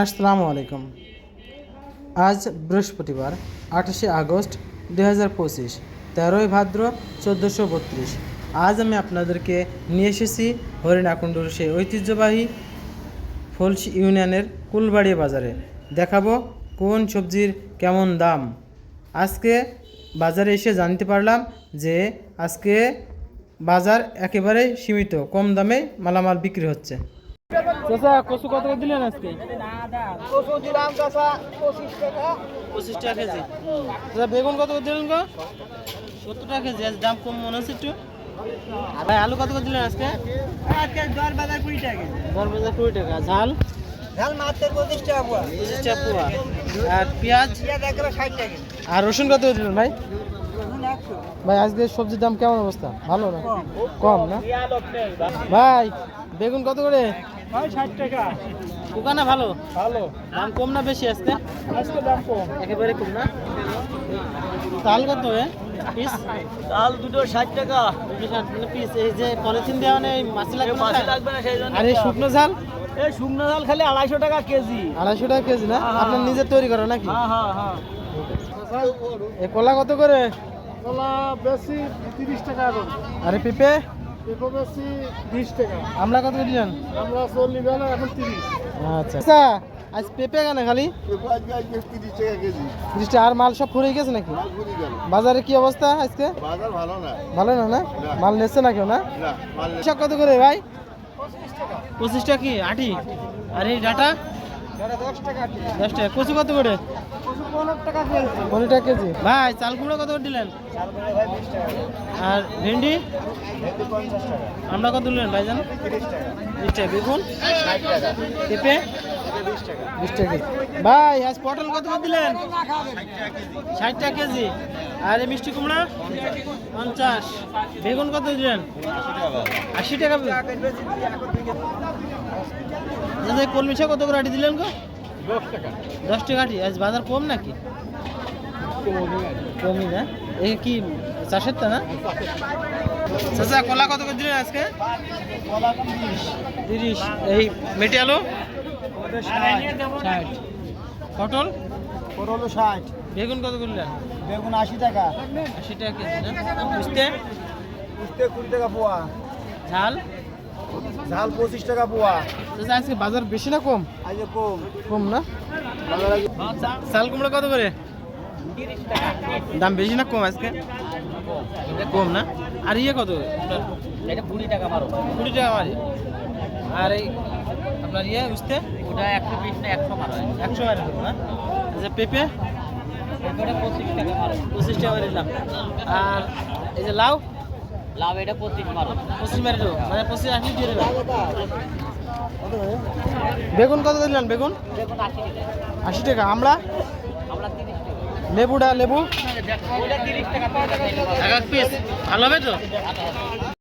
আসসালামু আলাইকুম। আজ বৃহস্পতিবার 28শে আগস্ট 2025, 13ই ভাদ্র 1432। আজ আমি আপনাদেরকে নিয়ে এসেছি হরিণাকুণ্ডুর সেই ঐতিহ্যবাহী ফলসি ইউনিয়নের কুলবাড়ি বাজারে। দেখাবো কোন সবজির কেমন দাম। আজকে বাজারে এসে জানতে পারলাম যে আজকে বাজার একেবারে সীমিত, কম দামে মালামাল বিক্রি হচ্ছে। চাচা, কচু কত করে দিলেন আজকে? কচু দিলাম চাচা 25 টাকা। 25 টাকা কেজি। চাচা, বেগুন কত করে দিলেন গো? 70 টাকা কেজি। আজ দাম কম মনে হচ্ছে একটু। ভাই, আলু কত করে দিলেন আজকে? আজকে দর বাজার 20 টাকা। দর বাজার 20 টাকা। ঝাল ঝাল মাত্র 25 টাকা পোয়া। 25 টাকা পোয়া। আর পেঁয়াজ পেঁয়াজ একবারে 60 টাকা। আর রসুন কত করে দিলেন ভাই? রসুন 100। ভাই, আজকে সবজির দাম কেমন অবস্থা? ভালো না? কম না? ভাই, বেগুন কত করে? ভাই 60 টাকা। দোকানে ভালো? ভালো। দাম কম না বেশি আজকে? আজকে দাম কম। একেবারে কম না? চাল কত পিস? চাল দুটো 60 টাকা। পিস। এই যে পলিথিন দেওয়া নেই, মাছি লাগবে না? মাছ লাগবে না সেই জন্য। আর এই শুকনো ঝাল? এই শুকনো ঝাল খালি 250 টাকা কেজি। 250 টাকা কেজি না? হ্যাঁ, আপনার হ্যাঁ। নিজের তৈরি করা নাকি? হ্যাঁ হ্যাঁ হ্যাঁ। এই কলা কত করে? কলা বেশি 30 টাকা এখন। আরে পেঁপে? পেঁপে বেশি 20 টাকা। আমরা কত করে দিলেন? আমরা 40 বেলা এখন 30। আচ্ছা আচ্ছা, আজ পেঁপে কেন খালি? পেঁপে আজকে 30 টাকা কেজি। 30 টাকা। আর মাল সব ফুরিয়ে গেছে নাকি? মাল ঘুরে গেল। বাজারে কি অবস্থা আজকে? বাজার ভালো না। ভালো না? না মাল নেচ্ছে না কেউ? না না মাল সব কত করে ভাই? 25 টাকা। 25 টাকা কি আটি? আর এই ডাটা? এটা 10 টাকা। 10 টাকা। কচু কত করে? 15 টাকা কেজি। 15 টাকা কেজি। ভাই, চাল কুমড়ো কত করে দিলেন? চাল করে ভাই 20 টাকা। আর ভেন্ডি? ভেন্ডি 50 টাকা। আমরা কত দিলেন ভাইজান? 30 টাকা। 20 টাকা। বেগুন? 60 টাকা। পেঁপে? এটা 20 টাকা। 20 টাকা কেজি। ভাই, আজ পটল কত করে দিলেন? 60 টাকা কেজি। আর এই মিষ্টি কুমড়া? 50। বেগুন কত দিলেন? 80 টাকা। দাদা, এই কলমি শাক কত করে আটি দিলেন গো? 10 টাকা। 10 টাকা আটি। আজ বাজার কম নাকি? কমই না? এই কি চাষের তা না? চাচা, কলা কত করে দিলেন আজকে? কলা 30। 30। এই মেটে আলু? ওটা 60। পটল? পটল 60। বেগুন কত করলেন? বেগুন 80 টাকা। 80 টাকা কেজি না? বুঝতে? উস্তে 20 টাকা পোয়া। ঝাল? ঝাল 25 টাকা পোয়া। চাচা, আজকে বাজার বেশি না কম? আজকে কম। কম না? বাজার আজকে চাল কুমড়া কত করে? 30 টাকা। দাম বেশি না কম আজকে? কম না? আর ইয়ে কত? এটা 20 টাকা মারো। 20 টাকা মারি। আর এই আপনার ইয়ে বুঝতে? ওটা 120 না 100 মারো। 100 মারি দেবো না? আচ্ছা, পেঁপে? এটা 25 টাকা মারো। 25 টাকা মারি দিলাম। আর এই যে লাউ? লাভ এটা 25 মারো। 25 মারি দেবো, মানে 25 80 দিয়ে দেবেন। বেগুন কত দিলেন? বেগুন বেগুন 80 টাকা। 80 টাকা। আমরা? আমরা 30 টাকা। লেবুটা? লেবু ওটা 30 টাকা। 30 টাকা। এক এক পিস। ভালো হবে তো?